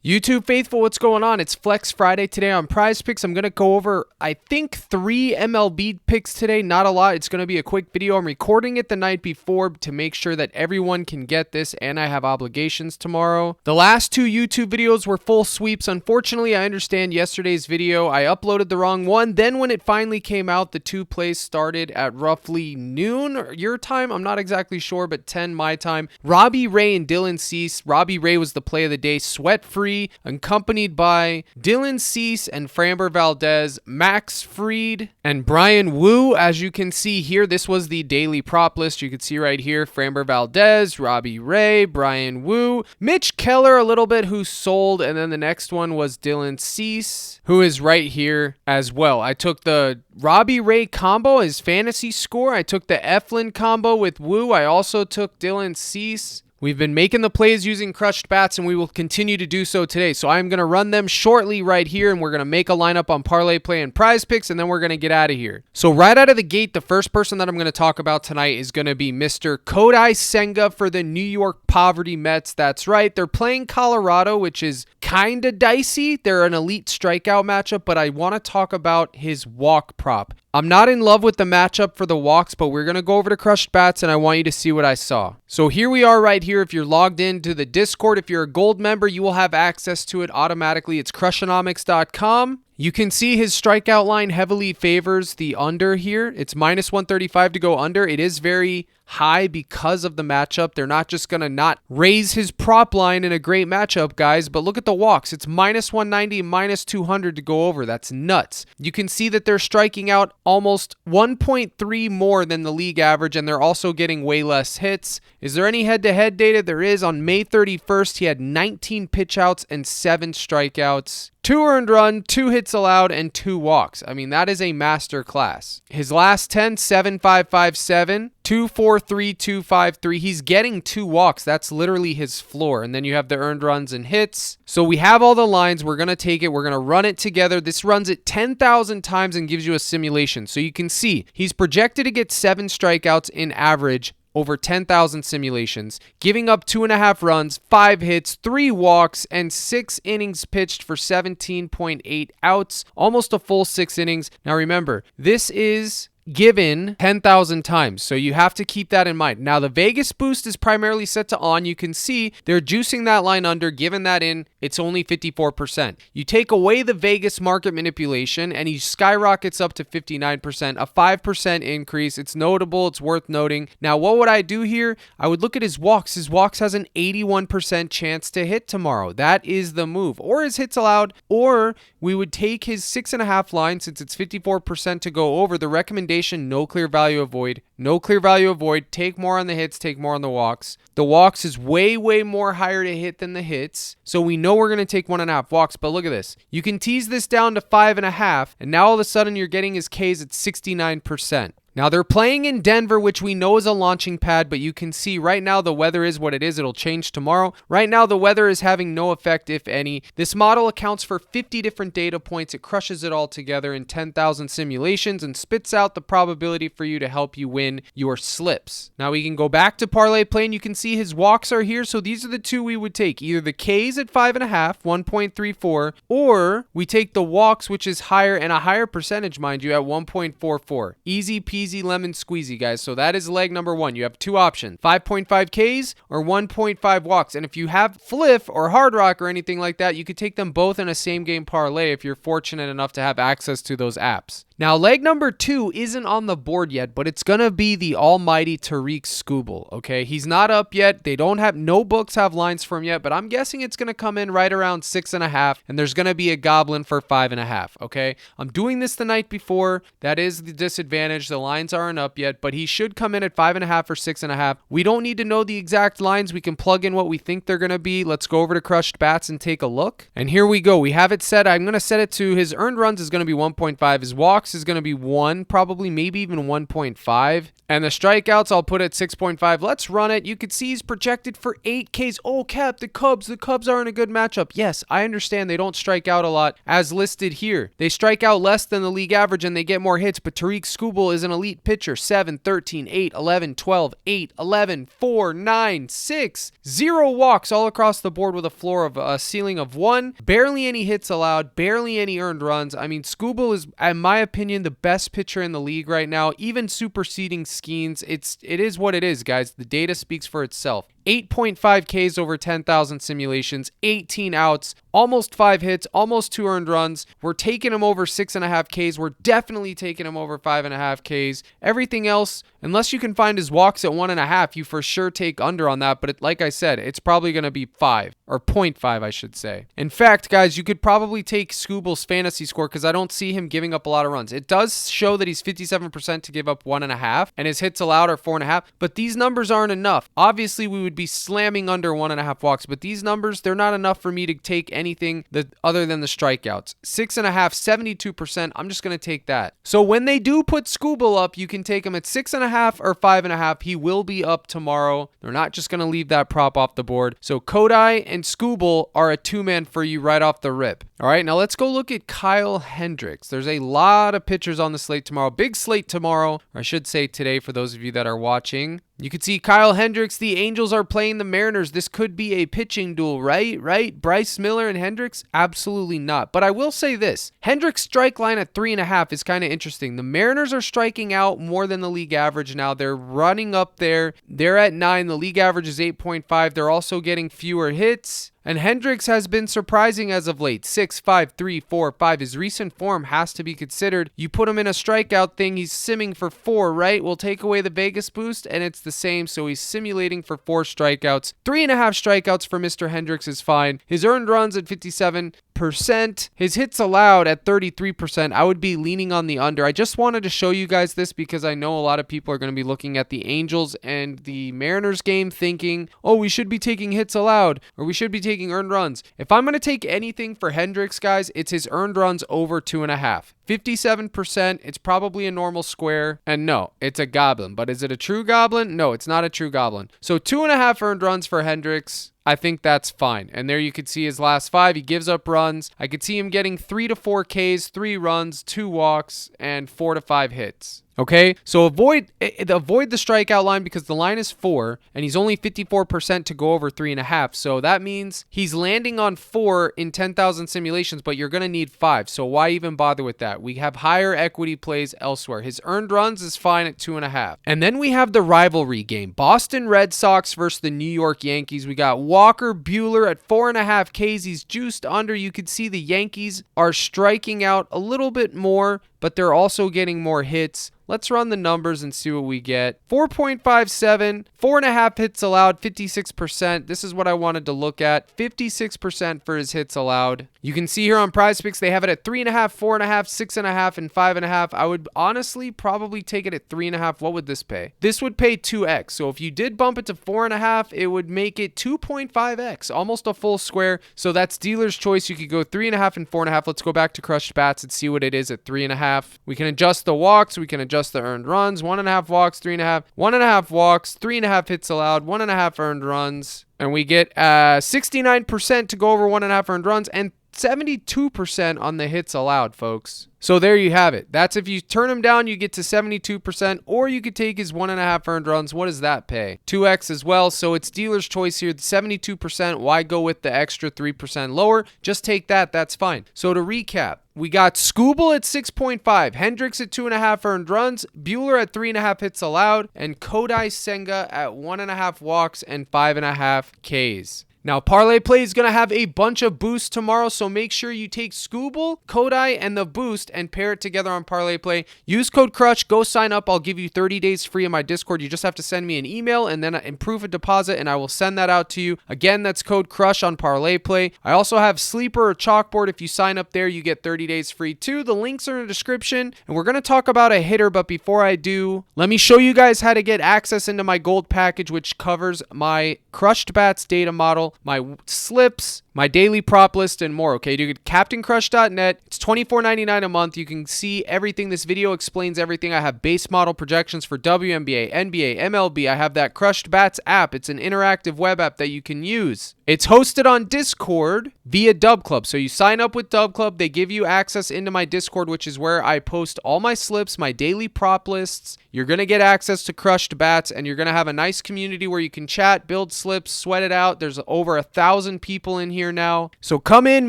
YouTube faithful, what's going on? It's Flex Friday today on PrizePicks. I'm going to go over, I think, 3 MLB picks today. Not a lot. It's going to be a quick video. I'm recording it the night before to make sure that everyone can get this, and I have obligations tomorrow. The last 2 YouTube videos were full sweeps. Unfortunately, I understand yesterday's video, I uploaded the wrong one. Then when it finally came out, the 2 plays started at roughly noon or your time. I'm not exactly sure, but 10 my time. Robbie Ray and Dylan Cease. Robbie Ray was the play of the day, sweat-free, accompanied by Dylan Cease and Framber Valdez, Max Fried, and Brian Wu. As you can see here, this was the daily prop list. You can see right here, Framber Valdez, Robbie Ray, Brian Wu, Mitch Keller a little bit, who sold, and then the next one was Dylan Cease, who is right here as well. I took the Robbie Ray combo, his fantasy score. I took the Eflin combo with Wu. I also took Dylan Cease. We've been making the plays using crushed bats, and we will continue to do so today. So I'm going to run them shortly right here, and we're going to make a lineup on ParlayPlay and PrizePicks, and then we're going to get out of here. So right out of the gate, the first person that I'm going to talk about tonight is going to be Mr. Kodai Senga for the New York Poverty Mets. That's right. They're playing Colorado, which is kind of dicey. They're an elite strikeout matchup, but I want to talk about his walk prop. I'm not in love with the matchup for the walks, but we're going to go over to crushed bats, and I want you to see what I saw. So here we are right here. If you're logged into the Discord, if you're a gold member, you will have access to it automatically. It's crushonomics.com. You can see his strikeout line heavily favors the under here. It's minus 135 to go under. It is very high because of the matchup. They're not just going to not raise his prop line in a great matchup, guys, but look at the walks. It's minus 190, minus 200 to go over. That's nuts. You can see that they're striking out almost 1.3 more than the league average, and they're also getting way less hits. Is there any head-to-head data? There is. On May 31st, he had 19 pitch outs and 7 strikeouts. 2 earned run, 2 hits allowed, and 2 walks. I mean, that is a master class. His last 10, 7.557, 2.43, 2.53. He's getting 2 walks. That's literally his floor. And then you have the earned runs and hits. So we have all the lines. We're going to take it. We're going to run it together. This runs it 10,000 times and gives you a simulation. So you can see he's projected to get 7 strikeouts in average over 10,000 simulations, giving up 2.5 runs, 5 hits, 3 walks, and 6 innings pitched for 17.8 outs, almost a full 6 innings. Now remember, this is given 10,000 times, so you have to keep that in mind. Now the Vegas boost is primarily set to on. You can see they're juicing that line under. Given that in, it's only 54%. You take away the Vegas market manipulation and he skyrockets up to 59%, a 5% increase. It's notable. It's worth noting. Now what would I do here? I would look at his walks. His walks has an 81% chance to hit tomorrow. That is the move. Or his hits allowed, or we would take his 6.5 line. Since it's 54% to go over, the recommendation, no clear value avoid. No clear value avoid. Take more on the hits, take more on the walks. The walks is way more higher to hit than the hits. So we know we're going to take 1.5 walks, but look at this. You can tease this down to 5.5, and now all of a sudden you're getting his Ks at 69%. Now they're playing in Denver, which we know is a launching pad, but you can see right now the weather is what it is. It'll change tomorrow. Right now the weather is having no effect, if any. This model accounts for 50 different data points. It crushes it all together in 10,000 simulations and spits out the probability for you to help you win your slips. Now we can go back to ParlayPlay, and you can see his walks are here. So these are the 2 we would take. Either the Ks at 5.5, 1.34, or we take the walks, which is higher and a higher percentage, mind you, at 1.44. Easy peasy lemon squeezy, guys. So that is leg number 1. You have 2 options, 5.5 Ks or 1.5 walks. And if you have Fliff or Hard Rock or anything like that, you could take them both in a same game parlay if you're fortunate enough to have access to those apps. Now, leg number 2 isn't on the board yet, but it's going to be the almighty Tariq Skubal, okay? He's not up yet. They don't have, no books have lines for him yet, but I'm guessing it's going to come in right around 6.5, and there's going to be a goblin for 5.5, okay? I'm doing this the night before. That is the disadvantage. The lines aren't up yet, but he should come in at 5.5 or 6.5. We don't need to know the exact lines. We can plug in what we think they're going to be. Let's go over to crushed bats and take a look. And here we go. We have it set. I'm going to set it to his earned runs is going to be 1.5. His walk walks is going to be 1, probably maybe even 1.5. And the strikeouts I'll put at 6.5. Let's run it. You could see he's projected for 8 Ks. Oh, Cap, the Cubs aren't a good matchup. Yes, I understand they don't strike out a lot as listed here. They strike out less than the league average and they get more hits, but Tariq Skubal is an elite pitcher. 7, 13, 8, 11, 12, 8, 11, 4, 9, 6. 0 walks all across the board with a floor of a ceiling of 1. Barely any hits allowed, barely any earned runs. I mean, Skubal is, in my opinion, the best pitcher in the league right now, even superseding Skeens. It is what it is, guys. The data speaks for itself. 8.5 Ks over 10,000 simulations, 18 outs, almost 5 hits, almost 2 earned runs. We're taking him over 6.5 Ks. We're definitely taking him over 5.5 Ks. Everything else, unless you can find his walks at 1.5, you for sure take under on that. But like I said, it's probably going to be 5 or 0.5, I should say. In fact, guys, you could probably take Skubal's fantasy score because I don't see him giving up a lot of runs. It does show that he's 57% to give up 1.5, and his hits allowed are 4.5. But these numbers aren't enough. Obviously, we would be slamming under 1.5 walks, but these numbers, they're not enough for me to take anything other than the strikeouts. 6.5, 72%. I'm just going to take that. So when they do put Skubal up, you can take him at 6.5 or 5.5. He will be up tomorrow. They're not just going to leave that prop off the board. So Kodai and Skubal are a 2-man for you right off the rip. All right, now let's go look at Kyle Hendricks. There's a lot of pitchers on the slate tomorrow. Big slate tomorrow, or I should say today for those of you that are watching. You can see Kyle Hendricks. The Angels are playing the Mariners. This could be a pitching duel, right? Bryce Miller and Hendricks? Absolutely not. But I will say this. Hendricks' strike line at 3.5 is kind of interesting. The Mariners are striking out more than the league average now. They're running up there. They're at 9. The league average is 8.5. They're also getting fewer hits. And Hendricks has been surprising as of late. 6, 5, 3, 4, 5. His recent form has to be considered. You put him in a strikeout thing, he's simming for 4, right? We'll take away the Vegas boost, and it's the same. So he's simulating for 4 strikeouts. 3.5 strikeouts for Mr. Hendricks is fine. His earned runs at 57%. His hits allowed at 33%. I would be leaning on the under. I just wanted to show you guys this because I know a lot of people are going to be looking at the Angels and the Mariners game thinking, oh, we should be taking hits allowed, or we should be taking earned runs. If I'm going to take anything for Hendricks, guys, it's his earned runs over 2.5. 57%, it's probably a normal square, and no, it's a goblin. But is it a true goblin? No, it's not a true goblin. So 2.5 earned runs for Hendricks. I think that's fine. And there you could see his last 5. He gives up runs. I could see him getting 3 to 4 Ks, 3 runs, 2 walks, and 4 to 5 hits. Okay, so avoid the strikeout line because the line is 4 and he's only 54% to go over 3.5. So that means he's landing on 4 in 10,000 simulations, but you're going to need 5. So why even bother with that? We have higher equity plays elsewhere. His earned runs is fine at 2.5. And then we have the rivalry game. Boston Red Sox versus the New York Yankees. We got Walker Buehler at 4.5 Ks. He's juiced under. You could see the Yankees are striking out a little bit more, but they're also getting more hits. Let's run the numbers and see what we get. 4.57, 4.5 hits allowed, 56%. This is what I wanted to look at. 56% for his hits allowed. You can see here on PrizePicks, they have it at 3.5, 4.5, 6.5, and 5.5. I would honestly probably take it at 3.5. What would this pay? This would pay 2x. So if you did bump it to 4.5, it would make it 2.5x, almost a full square. So that's dealer's choice. You could go 3.5 and 4.5. Let's go back to crushed bats and see what it is at 3.5. We can adjust the walks. We can adjust the earned runs. 1.5 walks, 3.5, 1.5 walks, 3.5 hits allowed, 1.5 earned runs, and we get 69% to go over 1.5 earned runs and 72% on the hits allowed, folks. So there you have it. That's if you turn him down, you get to 72%, or you could take his 1.5 earned runs. What does that pay? 2x as well. So it's dealer's choice here. 72%. Why go with the extra 3% lower? Just take that. That's fine. So to recap, we got Skubal at 6.5, Hendricks at 2.5 earned runs, Buehler at 3.5 hits allowed, and Kodai Senga at 1.5 walks and 5.5 Ks. Now, ParlayPlay is going to have a bunch of boosts tomorrow, so make sure you take Skubal, Kodai, and the boost and pair it together on ParlayPlay. Use code CRUSH. Go sign up. I'll give you 30 days free in my Discord. You just have to send me an email and then proof of deposit, and I will send that out to you. Again, that's code CRUSH on ParlayPlay. I also have Sleeper or Chalkboard. If you sign up there, you get 30 days free too. The links are in the description, and we're going to talk about a hitter, but before I do, let me show you guys how to get access into my gold package, which covers my crushed bats data model, my slips, my daily prop list, and more. Okay, you get CaptainCrush.net. It's $24.99 a month. You can see everything. This video explains everything. I have base model projections for WNBA, NBA, MLB. I have that Crushed Bats app. It's an interactive web app that you can use. It's hosted on Discord via Dub Club. So you sign up with Dub Club. They give you access into my Discord, which is where I post all my slips, my daily prop lists. You're going to get access to Crushed Bats, and you're going to have a nice community where you can chat, build slips, sweat it out. There's over 1,000 people in here now. So come in,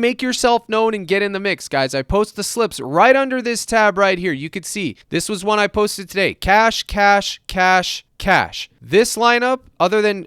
make yourself known, and get in the mix, guys. I post the slips right under this tab right here. You could see this was one I posted today. Cash, cash, cash, cash. This lineup, other than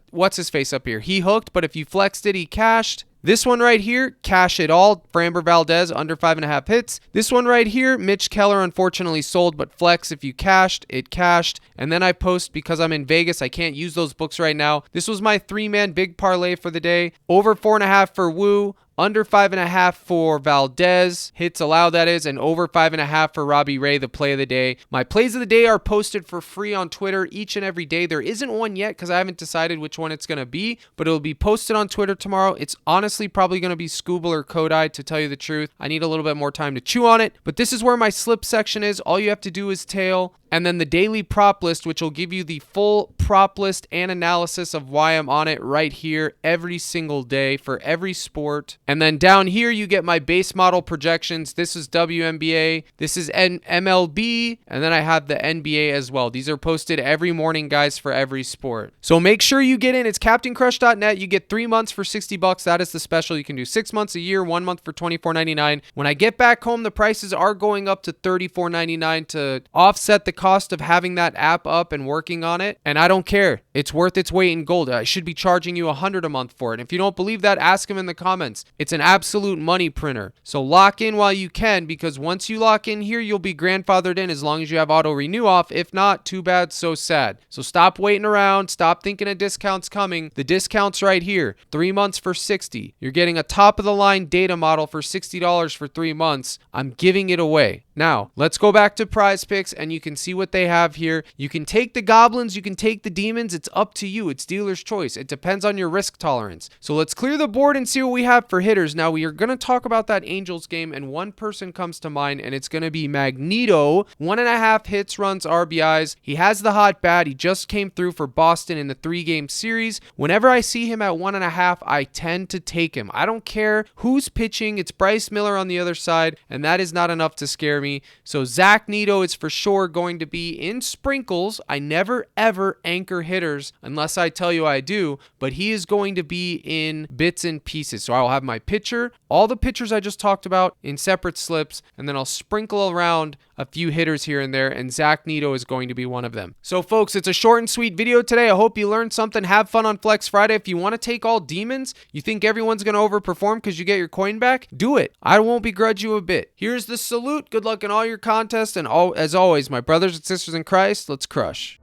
what's his face up here, he hooked, but if you flexed it, he cashed. This one right here, cash it all. Framber Valdez, under 5.5 hits. This one right here, Mitch Keller unfortunately sold, but flex, if you cashed, it cashed. And then I post, because I'm in Vegas, I can't use those books right now. This was my 3-man big parlay for the day. Over 4.5 for Wu. Under 5.5 for Valdez, hits allowed that is, and over 5.5 for Robbie Ray, the play of the day. My plays of the day are posted for free on Twitter each and every day. There isn't one yet because I haven't decided which one it's going to be, but it'll be posted on Twitter tomorrow. It's honestly probably going to be Scooble or Kodai, to tell you the truth. I need a little bit more time to chew on it, but this is where my slip section is. All you have to do is tail. And then the daily prop list, which will give you the full prop list and analysis of why I'm on it right here every single day for every sport. And then down here, you get my base model projections. This is WNBA. This is MLB. And then I have the NBA as well. These are posted every morning, guys, for every sport. So make sure you get in. It's CaptainCrush.net. You get 3 months for $60. That is the special. You can do 6 months, a year, 1 month for $24.99. When I get back home, the prices are going up to $34.99 to offset the cost of having that app up and working on it, and I don't care. It's worth its weight in gold. I should be charging you $100 a month for it. If you don't believe that, ask them in the comments. It's an absolute money printer. So lock in while you can, because once you lock in here, you'll be grandfathered in as long as you have auto renew off. If not, too bad, so sad. So stop waiting around. Stop thinking a discount's coming. The discount's right here. 3 months for $60. You're getting a top of the line data model for $60 for 3 months. I'm giving it away. Now, let's go back to PrizePicks, and you can see what they have here. You can take the goblins, you can take the demons. It's up to you. It's dealer's choice. It depends on your risk tolerance. So let's clear the board and see what we have for hitters. Now, we are going to talk about that Angels game, and one person comes to mind, and it's going to be Magneto. 1.5 hits, runs, RBIs. He has the hot bat. He just came through for Boston in the 3-game series. Whenever I see him at 1.5, I tend to take him. I don't care who's pitching. It's Bryce Miller on the other side, and that is not enough to scare me. So Zach Neto is for sure going to be in sprinkles. I never ever anchor hitters unless I tell you I do, but he is going to be in bits and pieces. So I'll have my pitcher, all the pitchers I just talked about in separate slips, and then I'll sprinkle around a few hitters here and there, and Zach Neto is going to be one of them. So folks, it's a short and sweet video today. I hope you learned something. Have fun on Flex Friday. If you want to take all demons, you think everyone's going to overperform because you get your coin back, do it. I won't begrudge you a bit. Here's the salute. Good luck in all your contests, and as always, my brothers and sisters in Christ, let's crush.